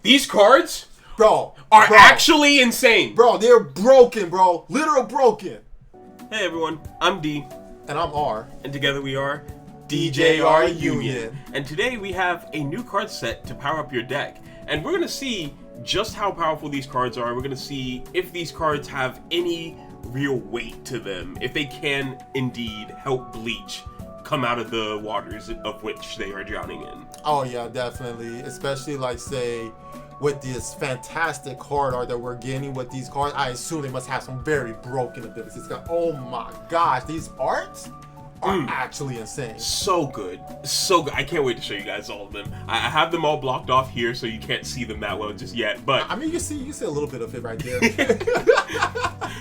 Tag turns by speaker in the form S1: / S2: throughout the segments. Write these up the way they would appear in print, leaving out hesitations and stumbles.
S1: These cards,
S2: bro,
S1: are actually insane.
S2: Bro, they're broken, bro. Literal broken.
S1: Hey everyone, I'm D.
S2: And I'm R.
S1: And together we are
S2: DJR Union.
S1: And today we have a new card set to power up your deck. And we're going to see just how powerful these cards are. We're going to see if these cards have any real weight to them. If they can indeed help Bleach come out of the waters of which they are drowning in.
S2: Oh yeah, definitely. Especially like, say, with this fantastic card art that we're getting with these cards, I assume they must have some very broken abilities. It's got, oh my gosh, these arts are actually insane.
S1: So good. So good. I can't wait to show you guys all of them. I have them all blocked off here so you can't see them that well just yet, but
S2: I mean, you see a little bit of it right there.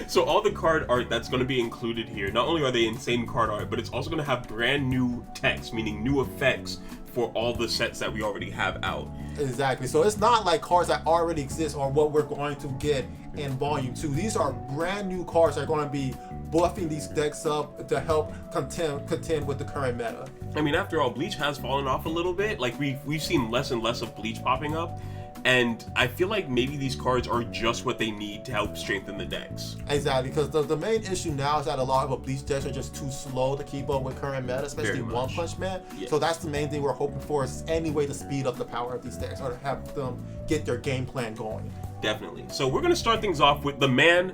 S1: So all the card art that's going to be included here, not only are they insane card art, but it's also going to have brand new text, meaning new effects for all the sets that we already have out.
S2: Exactly. So it's not like cards that already exist or what we're going to get in Volume 2. These are brand new cards that are going to be buffing these decks up to help contend with the current meta.
S1: I mean, after all, Bleach has fallen off a little bit. Like, we've seen less and less of Bleach popping up. And I feel like maybe these cards are just what they need to help strengthen the decks.
S2: Exactly, because the main issue now is that a lot of Bleach decks are just too slow to keep up with current meta, especially One Punch Man.
S1: Yeah.
S2: So that's the main thing we're hoping for, is any way to speed up the power of these decks or to have them get their game plan going.
S1: Definitely. So we're going to start things off with the man,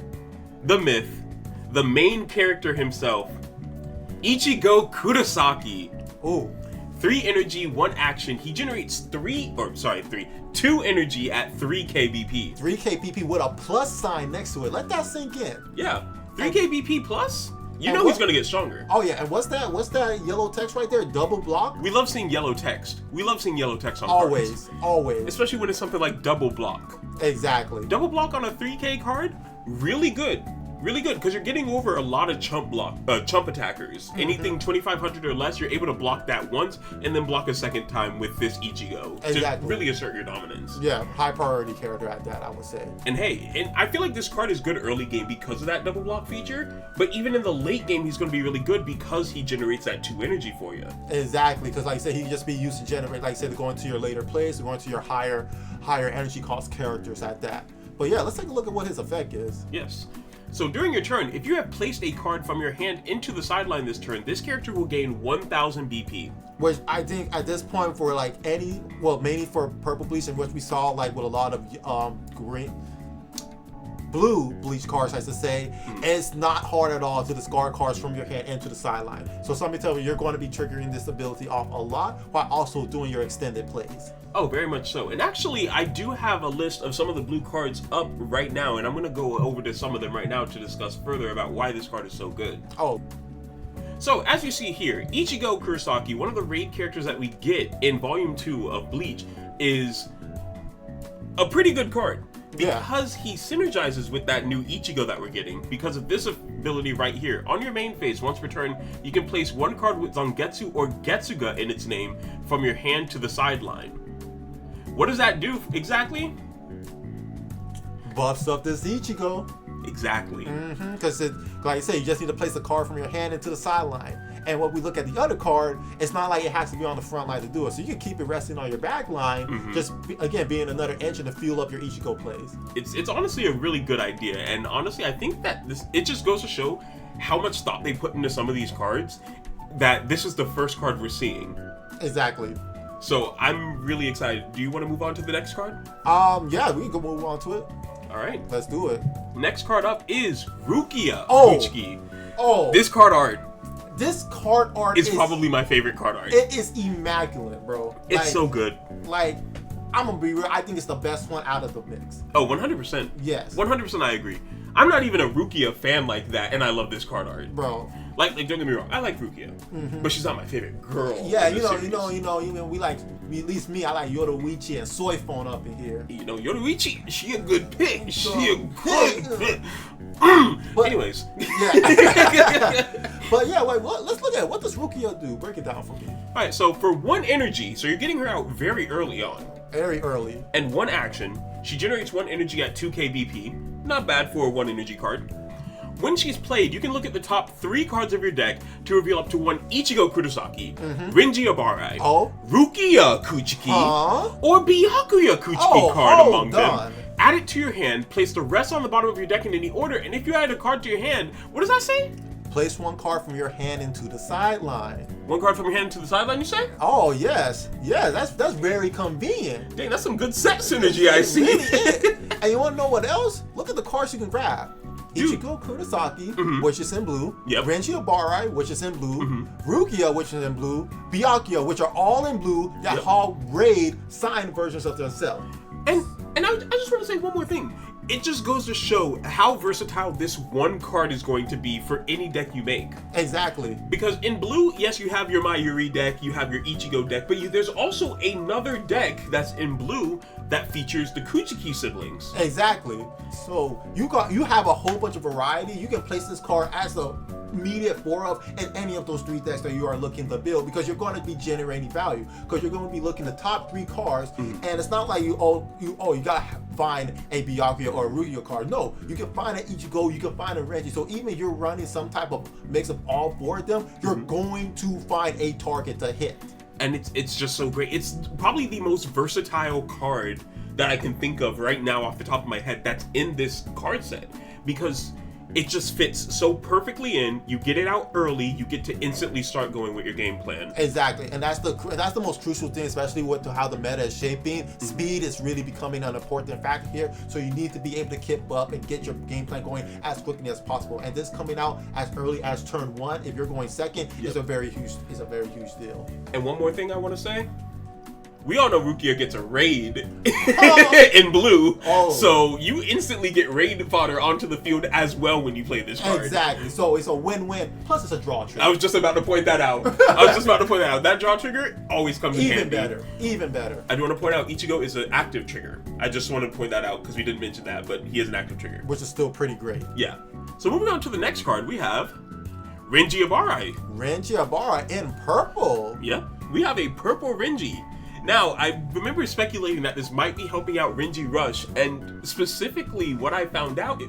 S1: the myth, the main character himself, Ichigo Kurasaki.
S2: Ooh.
S1: 3 energy, 1 action. He generates 2 energy at 3 KBP.
S2: 3 KBP with a plus sign next to it. Let that sink in.
S1: Yeah. 3 KBP plus? You know he's going to get stronger.
S2: Oh yeah, and what's that yellow text right there? Double block?
S1: We love seeing yellow text. We love seeing yellow text on
S2: cards. Always.
S1: Especially when it's something like double block.
S2: Exactly.
S1: Double block on a 3K card? Really good. Really good, because you're getting over a lot of chump attackers. Anything 2,500 or less, you're able to block that once and then block a second time with this Ichigo to really assert your dominance.
S2: Yeah, high priority character at that, I would say.
S1: And hey, and I feel like this card is good early game because of that double block feature, but even in the late game, he's going to be really good because he generates that 2 energy for you.
S2: Exactly, because like I said, he can just be used to generate, like I said, going to your later plays, going to your higher energy cost characters at that. But yeah, let's take a look at what his effect is.
S1: Yes. So during your turn, if you have placed a card from your hand into the sideline this turn, this character will gain 1,000 BP.
S2: Which I think at this point for like mainly for Purple Bleach, and what we saw like with a lot of blue Bleach cards, I should say, it's not hard at all to discard cards from your hand into the sideline. So somebody tell me you're going to be triggering this ability off a lot while also doing your extended plays.
S1: Oh, very much so. And actually, I do have a list of some of the blue cards up right now, and I'm going to go over to some of them right now to discuss further about why this card is so good.
S2: Oh.
S1: So, as you see here, Ichigo Kurasaki, one of the raid characters that we get in Volume 2 of Bleach, is a pretty good card. Because he synergizes with that new Ichigo that we're getting, because of this ability right here. On your main phase, once per turn, you can place 1 card with Zangetsu or Getsuga in its name from your hand to the sideline. What does that do exactly?
S2: Buffs up this Ichigo.
S1: Exactly.
S2: Because like I say, you just need to place a card from your hand into the sideline. And when we look at the other card, it's not like it has to be on the front line to do it. So you can keep it resting on your back line, just again being another engine to fuel up your Ichigo plays.
S1: It's honestly a really good idea, and honestly I think that it just goes to show how much thought they put into some of these cards, that this is the first card we're seeing.
S2: Exactly.
S1: So I'm really excited. Do you want to move on to the next card?
S2: Yeah, we can go move on to it.
S1: All right.
S2: Let's do it.
S1: Next card up is Rukia Hki.
S2: Oh.
S1: This card art is probably my favorite card art.
S2: It is immaculate, bro.
S1: It's so good.
S2: Like, I'm gonna be real, I think it's the best one out of the mix.
S1: Oh, 100%.
S2: Yes.
S1: 100% I agree. I'm not even a Rukia fan like that, and I love this card art.
S2: Bro.
S1: Like don't get me wrong, I like Rukia, but she's not my favorite girl.
S2: Yeah, you know, even we like, at least me, I like Yoruichi and Soy Phone up in here.
S1: You know, Yoruichi, she a good pick. She a good pick. Anyways.
S2: Yeah. But yeah, wait, let's look at what does Rukia do? Break it down for me.
S1: Alright, so for 1 energy, so you're getting her out very early on.
S2: Very early.
S1: And 1 action, she generates 1 energy at 2 KBP. Not bad for a 1 energy card. When she's played, you can look at the top 3 cards of your deck to reveal up to 1 Ichigo Kurasaki, Renji Abara, Rukia Hki, or Biyakia Hki card among them. Add it to your hand, place the rest on the bottom of your deck in any order, and if you add a card to your hand, what does that say?
S2: Place 1 card from your hand into the sideline.
S1: 1 card from your hand into the sideline, you say?
S2: Oh, yes. Yeah, that's very convenient.
S1: Dang, that's some good set synergy, I see.
S2: Really is. And you want to know what else? Look at the cards you can grab. Ichigo Kurasaki, which is in blue. Renji Abara, which is in blue. Rukia, which is in blue. Biyakia, which are all in blue, that all raid signed versions of themselves.
S1: And I just want to say one more thing. It just goes to show how versatile this 1 card is going to be for any deck you make.
S2: Exactly.
S1: Because in blue, yes, you have your Mayori deck, you have your Ichigo deck, but there's also another deck that's in blue that features the Kuchiki siblings.
S2: Exactly. So you have a whole bunch of variety. You can place this card as the immediate 4 of in any of those 3 decks that you are looking to build, because you're going to be generating value. Because you're going to be looking at the top 3 cards, and it's not like you gotta find a Biyakia or a Rukia card. No, you can find an Ichigo, you can find a Renji. So even if you're running some type of mix of all 4 of them, you're going to find a target to hit.
S1: And it's just so great. It's probably the most versatile card that I can think of right now off the top of my head that's in this card set, because it just fits so perfectly in. You get it out early, you get to instantly start going with your game plan.
S2: Exactly, and that's the most crucial thing, especially with how the meta is shaping. Speed is really becoming an important factor here, so you need to be able to keep up and get your game plan going as quickly as possible. And this coming out as early as turn 1, if you're going second, is a very huge deal.
S1: And one more thing I want to say. We all know Rukia gets a raid in blue, so you instantly get raid fodder onto the field as well when you play this card.
S2: Exactly, so it's a win-win, plus it's a draw trigger.
S1: I was just about to point that out. That draw trigger always comes in handy.
S2: Even better.
S1: I do want to point out Ichigo is an active trigger. I just want to point that out because we didn't mention that, but he is an active trigger.
S2: Which is still pretty great.
S1: Yeah. So moving on to the next card, we have Renji Abara.
S2: Renji Abara in purple.
S1: Yeah, we have a purple Renji. Now, I remember speculating that this might be helping out Renji Rush, and specifically what I found out,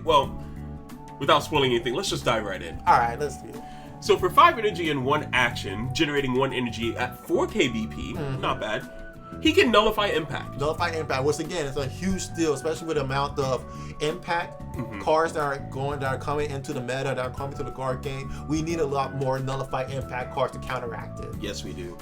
S1: without spoiling anything, let's just dive right in.
S2: Alright, let's do it.
S1: So for 5 energy and 1 action, generating 1 energy at 4k BP, not bad, he can nullify impact.
S2: Nullify impact, which again is a huge deal, especially with the amount of impact cards that are coming into the meta, that are coming to the card game. We need a lot more nullify impact cards to counteract it.
S1: Yes, we do.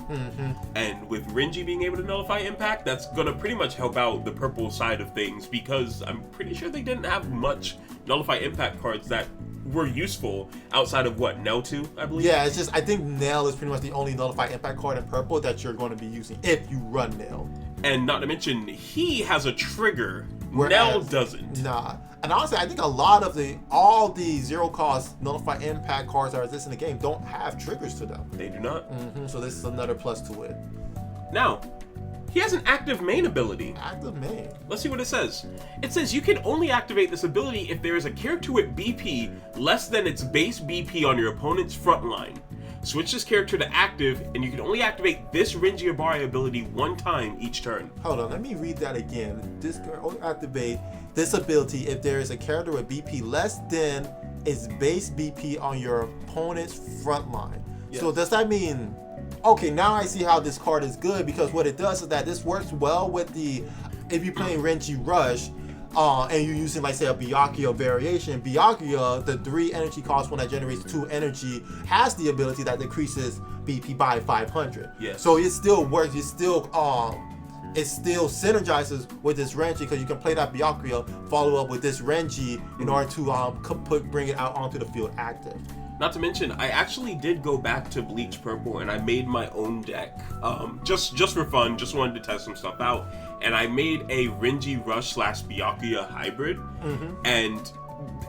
S1: And with Renji being able to nullify impact, that's gonna pretty much help out the purple side of things, because I'm pretty sure they didn't have much nullify impact cards that were useful outside of Nell 2, I believe.
S2: Yeah, it's just I think Nell is pretty much the only nullify impact card in purple that you're going to be using if you run Nell.
S1: And not to mention, he has a trigger. Nell doesn't.
S2: Nah. And honestly, I think a lot of all the 0-cost nullify impact cards that exist in the game don't have triggers to them.
S1: They do not.
S2: So this is another plus to it.
S1: Now, he has an active main ability.
S2: Active main?
S1: Let's see what it says. It says you can only activate this ability if there is a character with BP less than its base BP on your opponent's front line. Switch this character to active, and you can only activate this Renji Abara ability 1 time each turn.
S2: Hold on, let me read that again. This can only activate this ability if there is a character with BP less than its base BP on your opponent's front line. Yes. So does that mean... Okay, now I see how this card is good, because what it does is that this works well with if you're playing Renji Rush, and you're using, like, say, a Biyakia variation. Biyakia, the 3 energy cost one that generates 2 energy, has the ability that decreases BP by 500.
S1: Yes.
S2: So it still works. It still synergizes with this Renji, because you can play that Biyakia, follow up with this Renji in order to bring it out onto the field active.
S1: Not to mention, I actually did go back to Bleach Purple and I made my own deck, just for fun, just wanted to test some stuff out, and I made a Renji Rush / Biyakia hybrid, and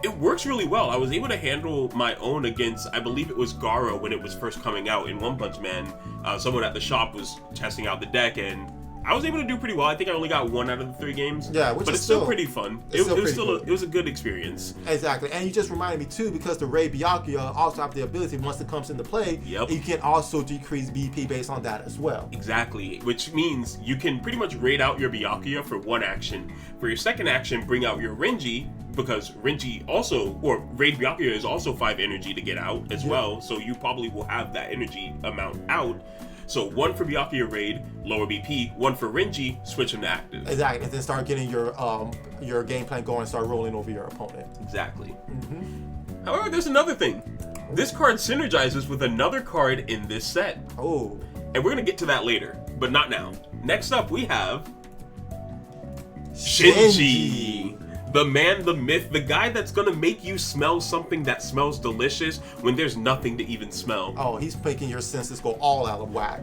S1: it works really well. I was able to handle my own against, I believe it was Gara when it was first coming out in One Punch Man. Someone at the shop was testing out the deck, and I was able to do pretty well. I think I only got 1 out of the 3 games.
S2: Yeah,
S1: but it's still pretty fun. It was a good experience.
S2: Exactly, and you just reminded me too, because the Ray Biyakia also have the ability, once it comes into play, you can also decrease BP based on that as well.
S1: Exactly, which means you can pretty much raid out your Biyakia for 1 action. For your second action, bring out your Renji, because Renji also, or Raid Biyakia is also 5 energy to get out as well, so you probably will have that energy amount out. So 1 for Biyakia Raid, lower BP, 1 for Renji, switch him to active.
S2: Exactly, and then start getting your game plan going and start rolling over your opponent.
S1: Exactly. However, there's another thing. This card synergizes with another card in this set.
S2: Oh.
S1: And we're going to get to that later, but not now. Next up, we have Shinji. The man, the myth, the guy that's going to make you smell something that smells delicious when there's nothing to even smell.
S2: Oh, he's making your senses go all out of whack.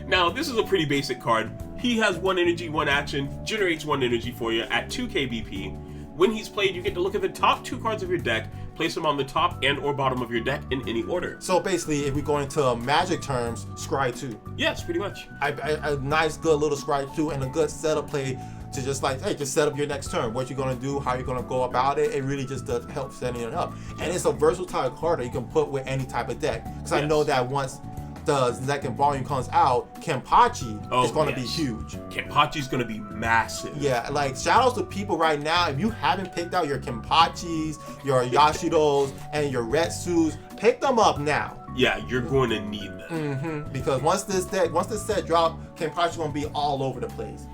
S1: Now, this is a pretty basic card. He has 1 energy, 1 action, generates 1 energy for you at 2 KBP. When he's played, you get to look at the top 2 cards of your deck, place them on the top and or bottom of your deck in any order.
S2: So basically, if we go into Magic terms, Scry 2.
S1: Yes, pretty much.
S2: A nice, good little Scry 2 and a good setup play to just like, hey, just set up your next turn. What you're going to do, how you're going to go about it. It really just does help setting it up. And it's a versatile card that you can put with any type of deck. Because I know that once the second volume comes out, Kimpachi is going to be huge.
S1: Kimpachi's going to be massive.
S2: Yeah, like shout outs to people right now. If you haven't picked out your Kimpachis, your Yashidos, and your Retsus, pick them up now.
S1: Yeah, you're going to need them.
S2: Because once this set drop, Kimpachi's going to be all over the place.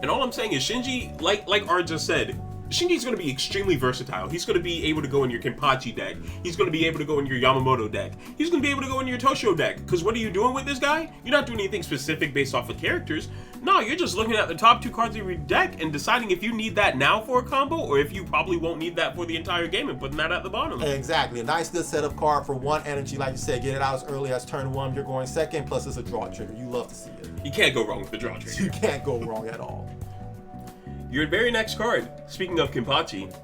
S1: And all I'm saying is Shinji, like Art just said, Shinji's going to be extremely versatile. He's going to be able to go in your Kimpachi deck. He's going to be able to go in your Yamamoto deck. He's going to be able to go in your Toshio deck. Because what are you doing with this guy? You're not doing anything specific based off of characters. No, you're just looking at the top 2 cards of your deck and deciding if you need that now for a combo or if you probably won't need that for the entire game and putting that at the bottom.
S2: Exactly. A nice good setup card for 1 energy. Like you said, get it out as early as turn 1. You're going second. Plus it's a draw trigger. You love to see it.
S1: You can't go wrong with the draw trigger.
S2: You can't go wrong at all.
S1: Your very next card, speaking of Kimpachi,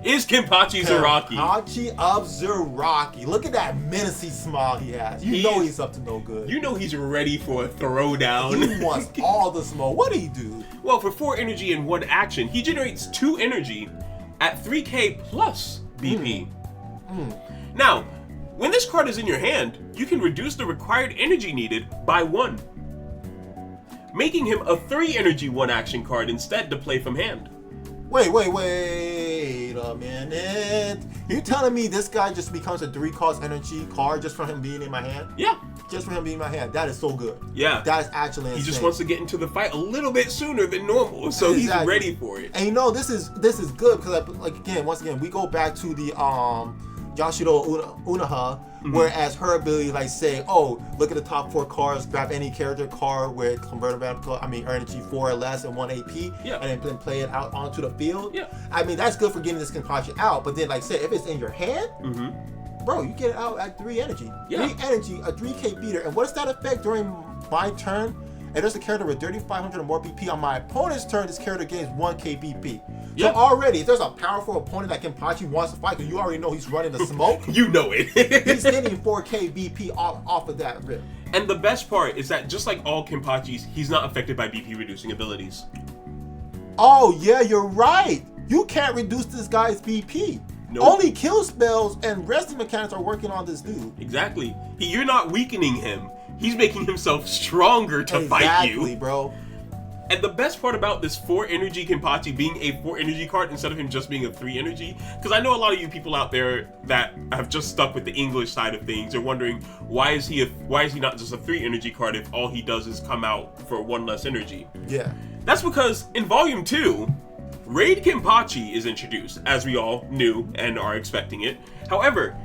S1: is Kimpachi Zuraki.
S2: Kimpachi of Zuraki. Look at that menacing smile he has. You know he's up to no good.
S1: You know he's ready for a throwdown.
S2: He wants all the smoke. What do he do?
S1: Well, for 4 energy and 1 action, he generates 2 energy at 3k plus BP. Now, when this card is in your hand, you can reduce the required energy needed by 1. Making him a 3 energy 1 action card instead to play from hand.
S2: Wait a minute. You telling me this guy just becomes a 3 cost energy card just from him being in my hand?
S1: Yeah.
S2: Just from him being in my hand. That is so good.
S1: Yeah.
S2: That is actually insane.
S1: He just wants to get into the fight a little bit sooner than normal, so he's ready for it.
S2: And you know, this is good because once again, we go back to the Yashiro Unaha, whereas her ability, like say, oh, look at the top 4 cards, grab any character card with convertible, energy 4 or less and 1 AP, and then play it out onto the field.
S1: Yeah.
S2: I mean, that's good for getting this Kimpachi out, but then, like say, if it's in your hand, bro, you get it out at 3 energy.
S1: Yeah.
S2: 3 energy, a 3k beater. And what is that effect during my turn? If there's a character with 3,500 or more BP on my opponent's turn, this character gains 1k BP. So already, if there's a powerful opponent that Kimpachi wants to fight, because you already know he's running the smoke.
S1: You know it.
S2: He's getting 4k BP off of that rip.
S1: And the best part is that just like all Kimpachis, he's not affected by BP reducing abilities.
S2: Oh yeah, you're right. You can't reduce this guy's BP. Nope. Only kill spells and resting mechanics are working on this dude.
S1: Exactly. You're not weakening him. He's making himself stronger to fight you.
S2: Exactly, bro.
S1: And the best part about this 4 energy Kimpachi being a 4 energy card instead of him just being a 3 energy, because I know a lot of you people out there that have just stuck with the English side of things are wondering why is he not just a 3 energy card if all he does is come out for 1 less energy?
S2: Yeah.
S1: That's because in Volume 2, Raid Kimpachi is introduced, as we all knew and are expecting it. However,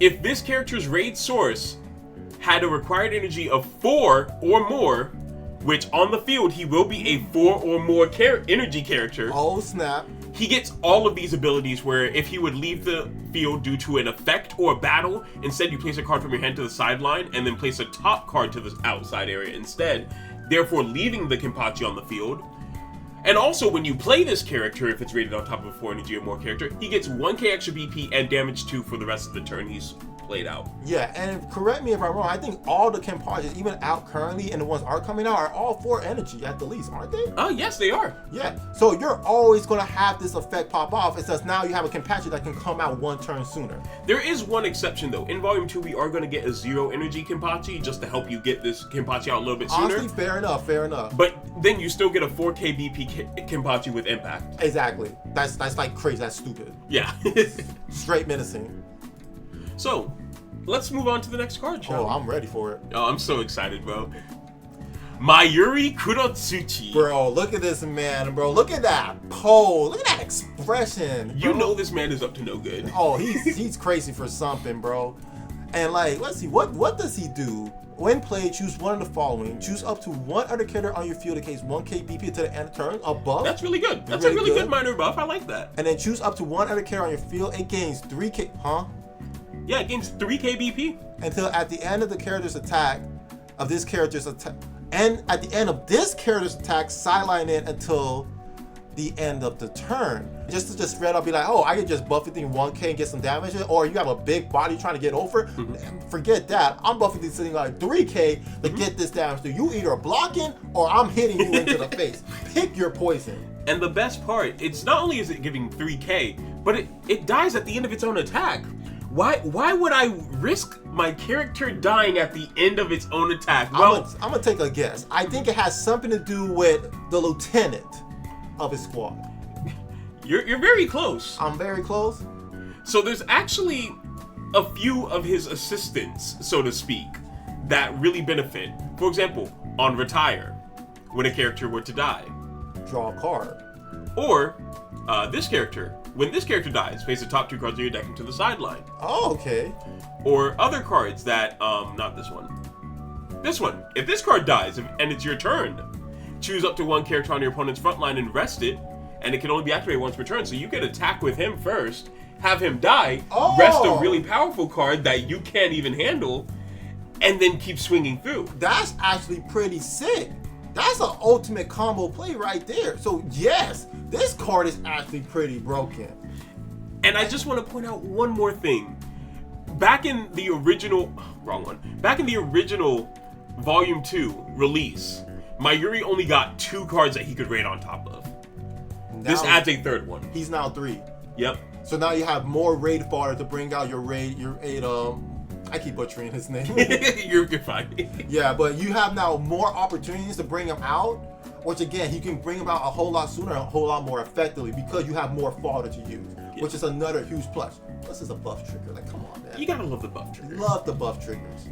S1: if this character's raid source had a required energy of 4 or more, which on the field he will be a 4 or more energy character.
S2: Oh snap.
S1: He gets all of these abilities where if he would leave the field due to an effect or a battle, instead you place a card from your hand to the sideline and then place a top card to the outside area instead, therefore leaving the Kimpachi on the field. And also when you play this character, if it's rated on top of a 4 energy or more character, he gets 1k extra BP and damage 2 for the rest of the turn he's played out.
S2: Yeah, and correct me if I'm wrong, I think all the Kimpachis, even out currently and the ones are coming out, are all 4 energy at the least, aren't they?
S1: Oh, yes, they are.
S2: Yeah, so you're always going to have this effect pop off. It's just now you have a Kimpachi that can come out 1 turn sooner.
S1: There is one exception though. In Volume 2, we are going to get a 0 energy Kimpachi just to help you get this Kimpachi out a little bit sooner.
S2: Honestly, fair enough.
S1: But then you still get a 4k BP Kimpachi with impact.
S2: Exactly. That's like crazy. That's stupid.
S1: Yeah.
S2: Straight menacing.
S1: So, let's move on to the next card, shall we?
S2: I'm ready for it.
S1: Oh, I'm so excited, bro. Mayori Kuratsuchi.
S2: Bro, look at this man, bro. Look at that pose. Look at that expression. Bro.
S1: You know this man is up to no good.
S2: Oh, he's crazy for something, bro. And like, let's see, what does he do? When played, choose one of the following. Choose up to one other character on your field that gains 1k BP to the end of turn above.
S1: That's really good. That's a really good minor buff. I like that.
S2: And then choose up to one other character on your field. It gains 3k,
S1: Yeah, it gains 3k BP.
S2: Until at the end of the character's attack, of this character's attack, and at the end of this character's attack, sideline it until the end of the turn. Just to spread out, be like, oh, I can just buff it in 1k and get some damage, or you have a big body trying to get over. Forget that. I'm buffing this thing like 3k to get this damage. So you either blocking or I'm hitting you into the face. Pick your poison.
S1: And the best part, it's not only is it giving 3k, but it dies at the end of its own attack. Why would I risk my character dying at the end of its own attack? Well,
S2: I'm gonna take a guess. I think it has something to do with the lieutenant of his squad.
S1: You're very close.
S2: I'm very close.
S1: So there's actually a few of his assistants, so to speak, that really benefit. For example, on retire, when a character were to die.
S2: Draw a card.
S1: Or this character, when this character dies, face the top 2 cards of your deck into the sideline.
S2: Oh, okay.
S1: Or other cards that, not this one. This one. If this card dies and it's your turn, choose up to one character on your opponent's front line and rest it, and it can only be activated once per turn. So you can attack with him first, have him die, rest a really powerful card that you can't even handle, and then keep swinging through.
S2: That's actually pretty sick. That's an ultimate combo play right there. So yes, this card is actually pretty broken.
S1: And I just want to point out one more thing. Back in the original, back in the original Volume 2 release, Mayuri only got 2 cards that he could raid on top of. Now, this adds a 3rd one.
S2: He's now 3.
S1: Yep.
S2: So now you have more raid fodder to bring out your raid, I keep butchering his name.
S1: You're fine.
S2: Yeah, but you have now more opportunities to bring him out, which again, you can bring him out a whole lot sooner and a whole lot more effectively because you have more fodder to use, which is another huge plus. This is a buff trigger. Like, come on, man.
S1: You gotta love the buff triggers.
S2: Love the buff triggers.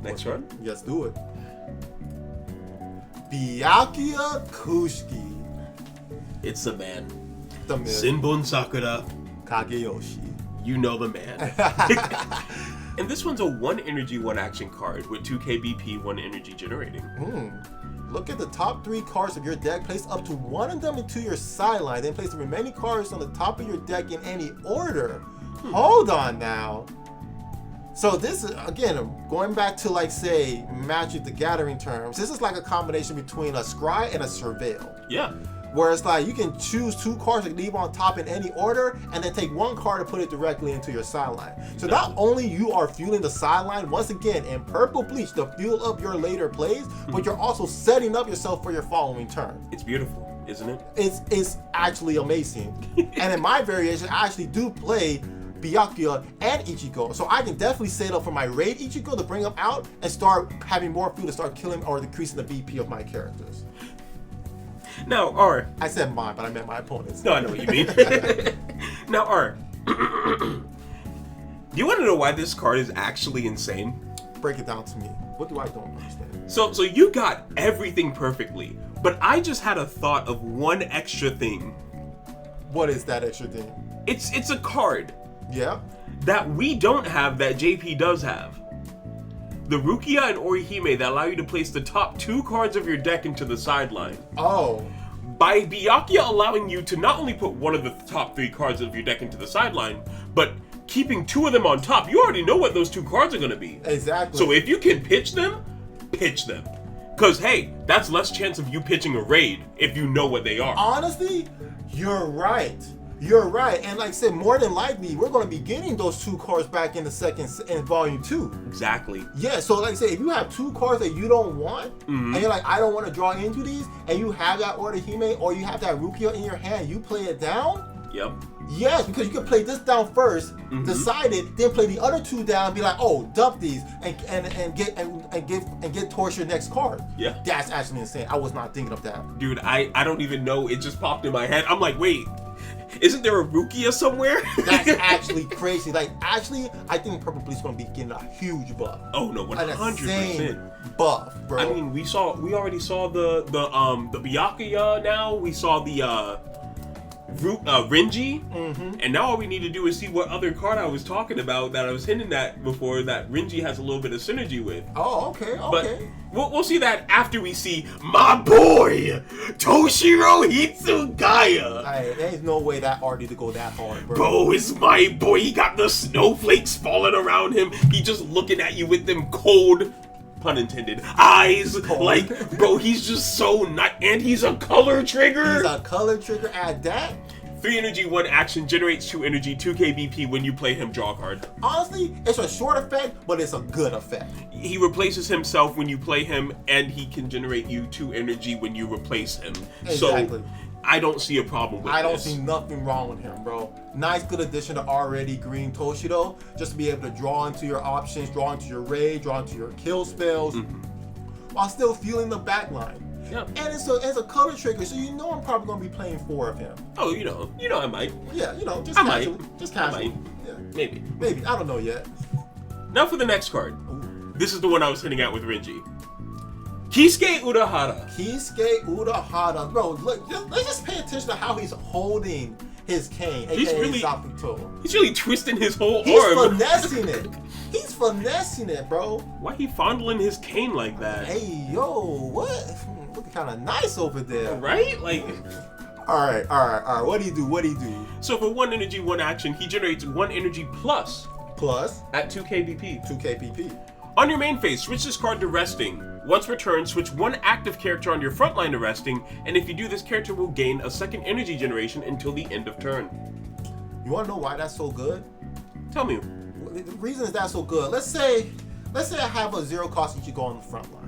S1: Next one?
S2: Yes, do it. Biyakia Kushki.
S1: It's the man.
S2: The man.
S1: Sinbun Sakura.
S2: Kageyoshi.
S1: You know the man. And this one's a 1 energy, 1 action card with 2k BP, 1 energy generating.
S2: Look at the top 3 cards of your deck. Place up to one of them into your sideline. Then place the remaining cards on the top of your deck in any order. Hold on now. So this is, again, going back to like, say, Magic the Gathering terms, this is like a combination between a Scry and a Surveil.
S1: Yeah.
S2: Where it's like you can choose 2 cards to leave on top in any order and then take 1 card to put it directly into your sideline. So not only you are fueling the sideline, once again, in Purple Bleach to fuel up your later plays, but you're also setting up yourself for your following turn.
S1: It's beautiful, isn't it?
S2: It's actually amazing. And in my variation, I actually do play Biyakia and Ichigo. So I can definitely set up for my raid Ichigo to bring him out and start having more fuel to start killing or decreasing the BP of my characters.
S1: Now, R.
S2: I said mine, but I meant my opponents.
S1: No, I know what you mean. Now, R. Do you want to know why this card is actually insane?
S2: Break it down to me. What do I don't understand?
S1: So you got everything perfectly, but I just had a thought of one extra thing.
S2: What is that extra thing?
S1: It's a card.
S2: Yeah.
S1: That we don't have that JP does have. The Rukia and Orihime that allow you to place the top 2 cards of your deck into the sideline.
S2: Oh.
S1: By Biyakia allowing you to not only put one of the top 3 cards of your deck into the sideline, but keeping 2 of them on top, you already know what those 2 cards are going to be.
S2: Exactly.
S1: So if you can pitch them, pitch them. Because, hey, that's less chance of you pitching a raid if you know what they are.
S2: Honestly, you're right. You're right. And like I said, more than likely, we're going to be getting those 2 cards back in in Volume 2.
S1: Exactly.
S2: Yeah, so like I said, if you have 2 cards that you don't want, and you're like, I don't want to draw into these, and you have that Orihime or you have that Rukia in your hand, you play it down,
S1: Yep.
S2: Yes, because you can play this down first, decide it, then play the other 2 down, and be like, oh, dump these, and get towards your next card.
S1: Yeah.
S2: That's actually insane. I was not thinking of that.
S1: Dude, I don't even know. It just popped in my head. I'm like, wait, isn't there a Rukia somewhere?
S2: That's actually crazy. Like, actually, I think Purple Bleach is going to be getting a huge buff.
S1: Oh no, 100%.
S2: Buff, bro.
S1: I mean, we already saw the Biyakia now. We saw the Renji, and now all we need to do is see what other card I was talking about that I was hinting at before that Renji has a little bit of synergy with.
S2: Oh, okay.
S1: But we'll see that after we see my boy Toshiro Hitsugaya.
S2: There's no way that art need to go that hard, bro.
S1: Bro, is my boy. He got the snowflakes falling around him. He just looking at you with them cold, pun intended, eyes.
S2: Cold.
S1: Like, bro, he's just so not. And he's a color trigger.
S2: He's a color trigger at that.
S1: 3 energy, 1 action, generates 2 energy, 2 KBP. When you play him, draw a card.
S2: Honestly, it's a short effect, but it's a good effect.
S1: He replaces himself when you play him, and he can generate you 2 energy when you replace him.
S2: Exactly.
S1: So I don't see a problem with this.
S2: I don't see nothing wrong with him, bro. Nice, good addition to already green Toshido. Just to be able to draw into your options, draw into your raid, draw into your kill spells, while still feeling the back line.
S1: Yeah.
S2: And it's a color trigger, so you know I'm probably gonna be playing 4 of him.
S1: Oh, you know I might.
S2: Yeah, just
S1: I
S2: casually.
S1: might.
S2: Just casually.
S1: I might.
S2: Yeah. Maybe. I don't know yet.
S1: Now for the next card.
S2: Ooh.
S1: This is the one I was hitting at with Renji. Kishke Ura.
S2: Kishke Ura. Bro, look, let's just pay attention to how he's holding his cane,
S1: He's
S2: aka
S1: really-
S2: Zabuto.
S1: He's really twisting his whole
S2: He's
S1: arm.
S2: finessing it. He's finessing it, bro.
S1: Why he fondling his cane like that?
S2: Hey, yo, what? Looking kind of nice over there.
S1: Right? Like.
S2: All right. What do you do?
S1: So for 1 energy, 1 action, he generates 1 energy plus
S2: Plus
S1: at 2 KBP.
S2: 2 KPP.
S1: On your main phase, switch this card to resting. Once returned, switch 1 active character on your front line to resting, and if you do, this character will gain a 2nd energy generation until the end of turn.
S2: You want to know why that's so good?
S1: Tell me.
S2: The reason is that's so good. Let's say I have a 0 cost Ichigo on the front line.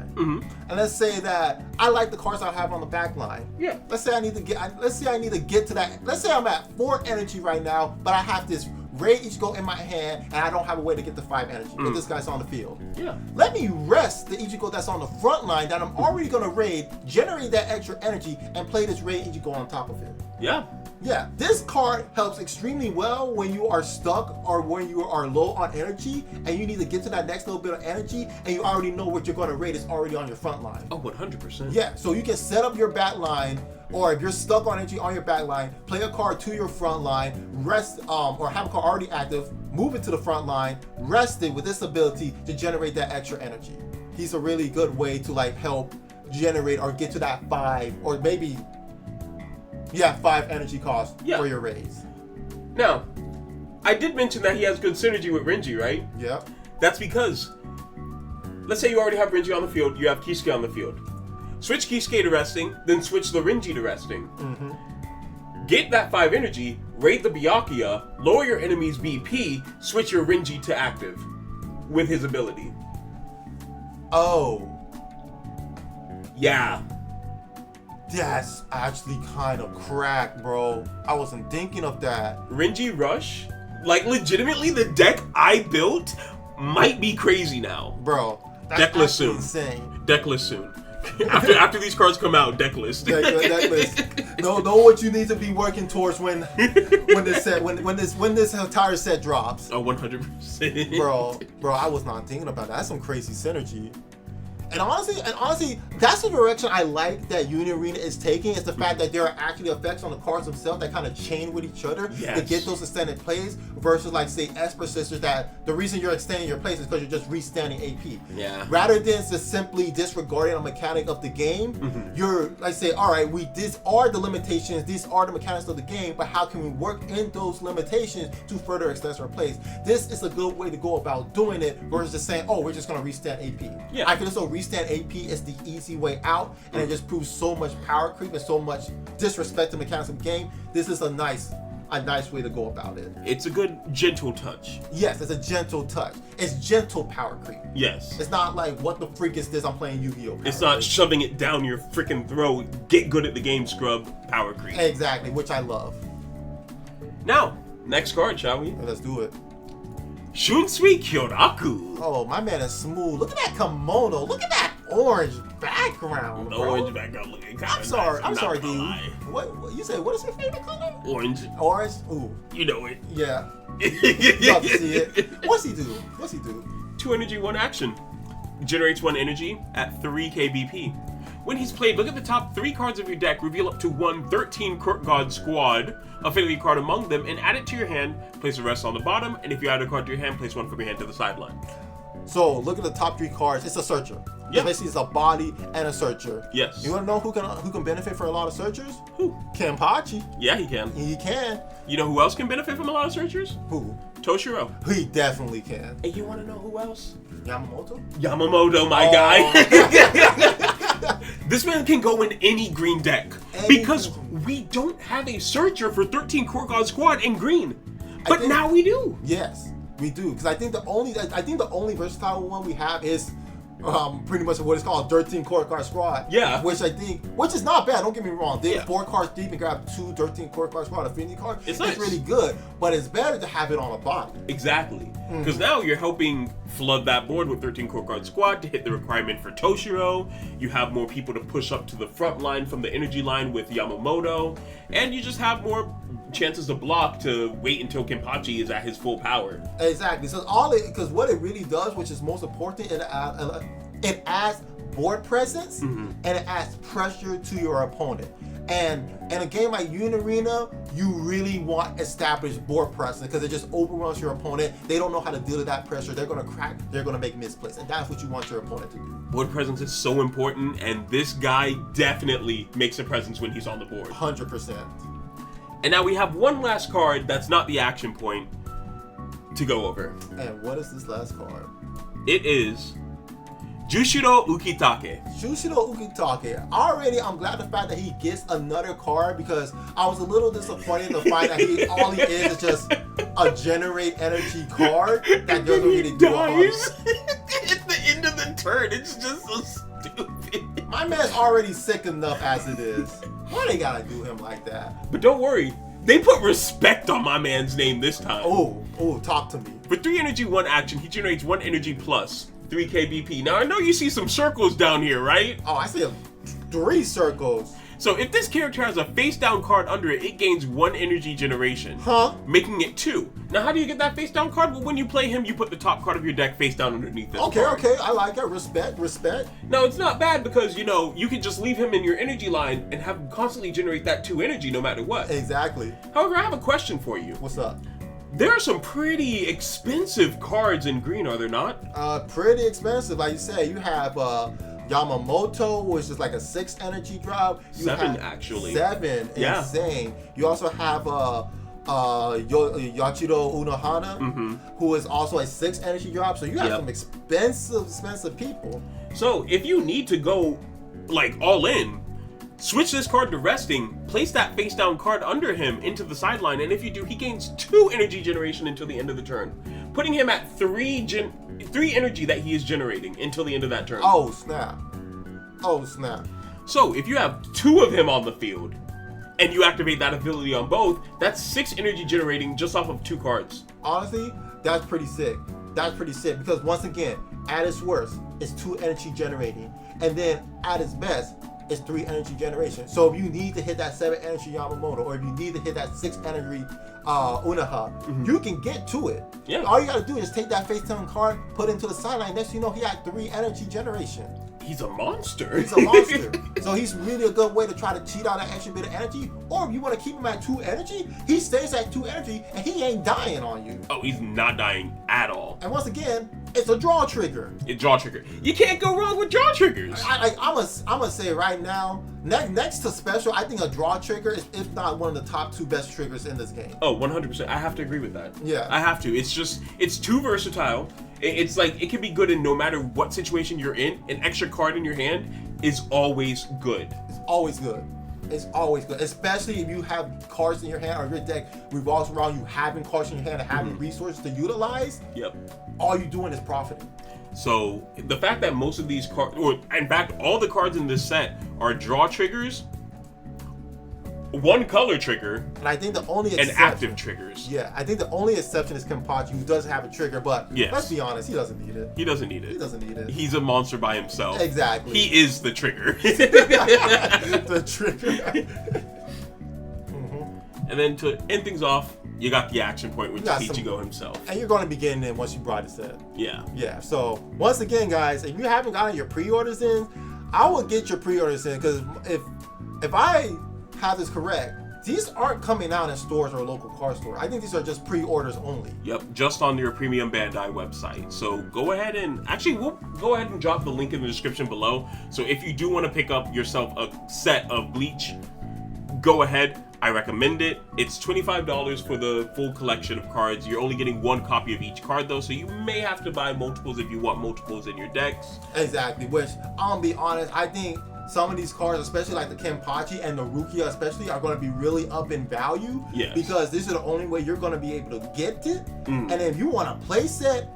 S2: And let's say that I like the cards I have on the back line.
S1: Yeah.
S2: Let's say I need to get to that. Let's say I'm at 4 energy right now, but I have this Raid Ichigo in my hand, and I don't have a way to get the 5 energy. But this guy's on the field.
S1: Yeah.
S2: Let me rest the Ichigo that's on the front line that I'm already gonna raid, generate that extra energy, and play this Raid Ichigo on top of it.
S1: Yeah.
S2: Yeah, this card helps extremely well when you are stuck or when you are low on energy and you need to get to that next little bit of energy and you already know what you're going to raid is already on your front line.
S1: Oh, 100%.
S2: Yeah, so you can set up your back line, or if you're stuck on energy on your back line, play a card to your front line, rest or have a card already active, move it to the front line, rest it with this ability to generate that extra energy. He's a really good way to like help generate or get to that 5 or maybe 5 energy cost for your raids.
S1: Now, I did mention that he has good synergy with Renji, right?
S2: Yeah.
S1: That's because, let's say you already have Renji on the field, you have Kishke on the field. Switch Kishke to resting, then switch the Renji to resting. Get that 5 energy, raid the Biyakia, lower your enemy's BP, switch your Renji to active with his ability.
S2: Oh.
S1: Yeah.
S2: That's actually kind of crack, bro. I wasn't thinking of that.
S1: Renji Rush, like legitimately the deck I built might be crazy now.
S2: Bro, that's
S1: Decklist soon.
S2: insane.
S1: Decklist soon. after these cards come out, decklist.
S2: Decklist. Know what you need to be working towards when this entire set drops.
S1: Oh, 100%.
S2: Bro, I was not thinking about that. That's some crazy synergy. And honestly, that's the direction I like that Uni Arena is taking. Is the fact that there are actually effects on the cards themselves that kind of chain with each other to get those extended plays versus like say Esper Sisters that the reason you're extending your plays is because you're just restanding AP.
S1: Yeah.
S2: Rather than just simply disregarding a mechanic of the game, you're like say, all right, these are the limitations, these are the mechanics of the game, but how can we work in those limitations to further extend our plays? This is a good way to go about doing it versus just saying, oh, we're just gonna restand AP.
S1: Yeah.
S2: I can also restand AP is the easy way out, and it just proves so much power creep and so much disrespect to mechanics of the game. This is a nice way to go about it.
S1: It's a good gentle touch.
S2: Yes, it's a gentle touch. It's gentle power creep.
S1: Yes.
S2: It's not like, what the freak is this? I'm playing Yu-Gi-Oh!
S1: It's not shoving it down your freaking throat. Get good at the game, scrub. Power creep.
S2: Exactly, which I love.
S1: Now, next card, shall we?
S2: Let's do it.
S1: Shunsui Kyoraku.
S2: Oh, my man is smooth. Look at that kimono. Look at that orange background, bro.
S1: Orange background looking kind of
S2: I'm sorry.
S1: nice,
S2: I'm sorry,
S1: gonna
S2: dude.
S1: lie.
S2: What you say? What is your favorite color?
S1: Orange.
S2: Orange. Ooh.
S1: You know it.
S2: Yeah. You love to see it. What's he do? What's he do?
S1: 2 energy, 1 action. Generates 1 energy at 3 kbp. When he's played, look at the top 3 cards of your deck, reveal up to 1 13 Court God squad affinity card among them, and add it to your hand. Place the rest on the bottom, and if you add a card to your hand, place 1 from your hand to the sideline.
S2: So look at the top 3 cards. It's a searcher.
S1: Yeah.
S2: Basically, it's a body and a searcher.
S1: Yes.
S2: You want to know who can benefit from a lot of searchers?
S1: Who?
S2: Kimpachi.
S1: Yeah, he can.
S2: He can.
S1: You know who else can benefit from a lot of searchers?
S2: Who?
S1: Toshiro.
S2: He definitely can.
S1: And you want to know who else?
S2: Yamamoto.
S1: Yamamoto, my guy. This man can go in any green deck because we don't have a searcher for 13 Court God squad in green, but now we do.
S2: Yes, we do. Because I think the only versatile one we have is pretty much what is called 13 Court Card Squad.
S1: Yeah.
S2: Which is not bad, don't get me wrong. They 4 cards deep and grab 2 13 Court Card Squad affinity cards.
S1: It's nice.
S2: really good, but it's better to have it on a body.
S1: Exactly. Because now you're helping flood that board with 13 Court Card Squad to hit the requirement for Toshiro. You have more people to push up to the front line from the energy line with Yamamoto. And you just have more chances to block to wait until Kimpachi is at his full power.
S2: Exactly. So because what it really does, which is most important, it adds board presence and it adds pressure to your opponent. And in a game like Unarena, you really want established board presence because it just overruns your opponent. They don't know how to deal with that pressure. They're going to crack. They're going to make misplays, and that's what you want your opponent to do.
S1: Board presence is so important, and this guy definitely makes a presence when he's on the board.
S2: 100%.
S1: And now we have one last card that's not the action point to go over.
S2: And what is this last card?
S1: It is Jusho Ukitake.
S2: Jusho Ukitake. Already, I'm glad the fact that he gets another card because I was a little disappointed to find that all he is just a generate energy card that doesn't really do a whole
S1: At the end of the turn, it's just so stupid.
S2: My man's already sick enough as it is. Why they gotta do him like that?
S1: But don't worry, they put respect on my man's name this time.
S2: Oh, talk to me.
S1: For 3 energy, 1 action, he generates 1 energy plus 3 kbp. Now I know you see some circles down here, right?
S2: Oh, I see 3 circles.
S1: So if this character has a face down card under it, it gains 1 energy generation.
S2: Huh?
S1: Making it 2. Now how do you get that face down card? Well, when you play him, you put the top card of your deck face down underneath this card.
S2: Okay, I like it. Respect.
S1: Now it's not bad because, you can just leave him in your energy line and have him constantly generate that 2 energy no matter what.
S2: Exactly.
S1: However, I have a question for you.
S2: What's up?
S1: There are some pretty expensive cards in green, are there not?
S2: Pretty expensive. Like you said, you have Yamamoto, which is like a 6 energy drop.
S1: 7 actually.
S2: 7,
S1: yeah.
S2: Insane. You also have Yachiro Unohana, who is also a 6 energy drop. So you have some expensive people.
S1: So if you need to go like all in, switch this card to resting, place that face down card under him into the sideline, and if you do, he gains 2 energy generation until the end of the turn, putting him at 3 energy that he is generating until the end of that turn.
S2: Oh snap.
S1: So if you have 2 of him on the field and you activate that ability on both, that's 6 energy generating just off of 2 cards.
S2: Honestly, that's pretty sick. Because once again, at its worst, it's 2 energy generating, and then at its best, it's 3 energy generation. So if you need to hit that 7 energy Yamamoto, or if you need to hit that 6 energy Unoha, you can get to it.
S1: Yeah.
S2: All you gotta do is take that face down card, put it into the sideline. Next thing you know, he had 3 energy generation.
S1: He's a monster.
S2: So he's really a good way to try to cheat out that extra bit of energy. Or if you want to keep him at 2 energy, he stays at 2 energy and he ain't dying on you.
S1: Oh, he's not dying at all.
S2: And once again, it's a draw trigger.
S1: Draw trigger. You can't go wrong with draw triggers.
S2: I'm gonna say right now, next to special, I think a draw trigger is, if not one of the top 2 best triggers in this game.
S1: Oh, 100%. I have to agree with that.
S2: Yeah.
S1: I have to. It's too versatile. It's like, it can be good in no matter what situation you're in. An extra card in your hand is always good.
S2: It's always good. Especially if you have cards in your hand or your deck revolves around you having cards in your hand and having resources to utilize.
S1: Yep.
S2: All you're doing is profiting.
S1: So the fact that most of these cards, or in fact all the cards in this set are draw triggers, one color trigger,
S2: and I think the only
S1: and active triggers.
S2: Yeah, I think the only exception is Kimpachi, who does have a trigger, but let's be honest, he doesn't need it.
S1: He doesn't need it.
S2: He doesn't need it.
S1: He's a monster by himself.
S2: Exactly.
S1: He is the trigger.
S2: The trigger.
S1: And then to end things off, you got the action point with Ichigo himself.
S2: And you're going to be getting in once you brought it in.
S1: Yeah.
S2: Yeah, so once again, guys, if you haven't gotten your pre-orders in, I will get your pre-orders in, because if I have this correct, these aren't coming out in stores or local car store. I think these are just pre-orders only.
S1: Yep, just on your Premium Bandai website. So go ahead and, actually, we'll go ahead and drop the link in the description below. So if you do want to pick up yourself a set of Bleach, go ahead. I recommend it. It's $25 for the full collection of cards. You're only getting one copy of each card though, so you may have to buy multiples if you want multiples in your decks.
S2: Exactly, which, I'll be honest, I think some of these cards, especially like the Kimpachi and the Rukia especially, are going to be really up in value.
S1: Yes.
S2: Because this is the only way you're going to be able to get it. And if you want a play set,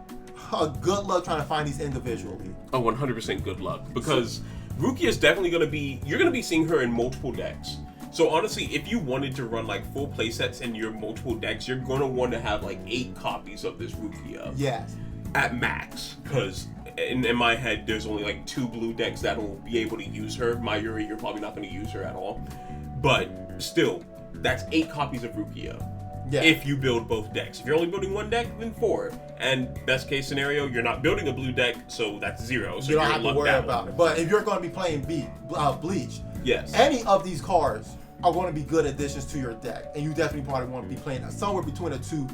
S2: good luck trying to find these individually.
S1: Oh, 100% good luck. Because Rukia is definitely going to be, you're going to be seeing her in multiple decks. So honestly, if you wanted to run like full playsets in your multiple decks, you're going to want to have like 8 copies of this Rukia.
S2: Yes.
S1: At max. Because in my head, there's only like 2 blue decks that will be able to use her. Mayuri, you're probably not going to use her at all. But still, that's 8 copies of Rukia. Yeah. If you build both decks. If you're only building one deck, then 4. And best case scenario, you're not building a blue deck, so that's 0. So
S2: you don't have to worry about it. But if you're going to be playing Bleach,
S1: yes,
S2: any of these cards are going to be good additions to your deck, and you definitely probably want to be playing somewhere between a 2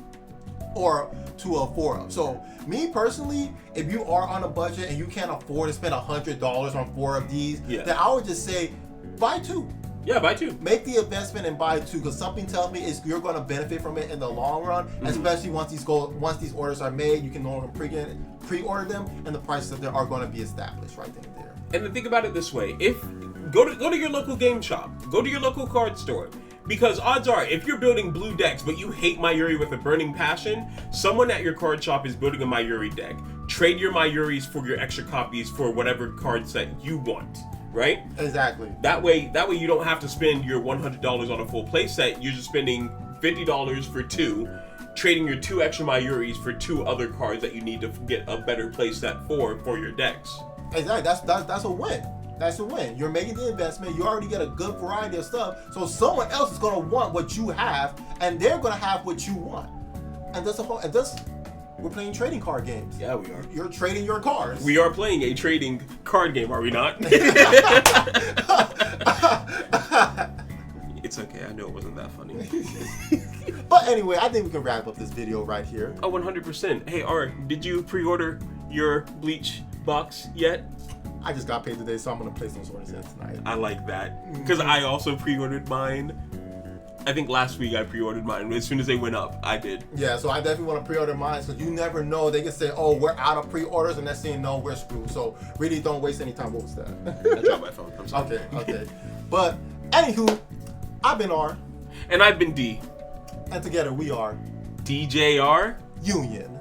S2: or to a 4 up. So me personally, if you are on a budget and you can't afford to spend $100 on 4 of these, then I would just say buy 2.
S1: Yeah, buy 2.
S2: Make the investment and buy 2, because something tells me you're going to benefit from it in the long run. Especially once these orders are made, you can no longer pre-order them, and the prices of them are going to be established right then and there.
S1: And then think about it this way: go to your local game shop, go to your local card store, because odds are, if you're building blue decks but you hate Mayuri with a burning passion, someone at your card shop is building a Mayuri deck. Trade your Mayuris for your extra copies for whatever card set you want. Right?
S2: Exactly.
S1: That way you don't have to spend your $100 on a full play set. You're just spending $50 for 2, trading your 2 extra Mayuris for 2 other cards that you need to get a better play set for your decks.
S2: Exactly. That's a win. That's a win. You're making the investment. You already get a good variety of stuff. So someone else is going to want what you have, and they're going to have what you want. And we're playing trading card games.
S1: Yeah, we are.
S2: You're trading your cards.
S1: We are playing a trading card game, are we not? It's okay. I know it wasn't that funny.
S2: But anyway, I think we can wrap up this video right here.
S1: Oh, 100%. Hey, Art, did you pre-order your Bleach box yet?
S2: I just got paid today, so I'm going to place those orders in tonight.
S1: I like that. Because I also pre-ordered mine. I think last week I pre-ordered mine. As soon as they went up, I did.
S2: Yeah, so I definitely want to pre-order mine, because you never know. They can say, oh, we're out of pre-orders, and next thing you know, we're screwed. So really don't waste any time. What was that?
S1: I dropped my phone. I'm sorry.
S2: Okay. But anywho, I've been R.
S1: And I've been D.
S2: And together we are
S1: DJR
S2: Union.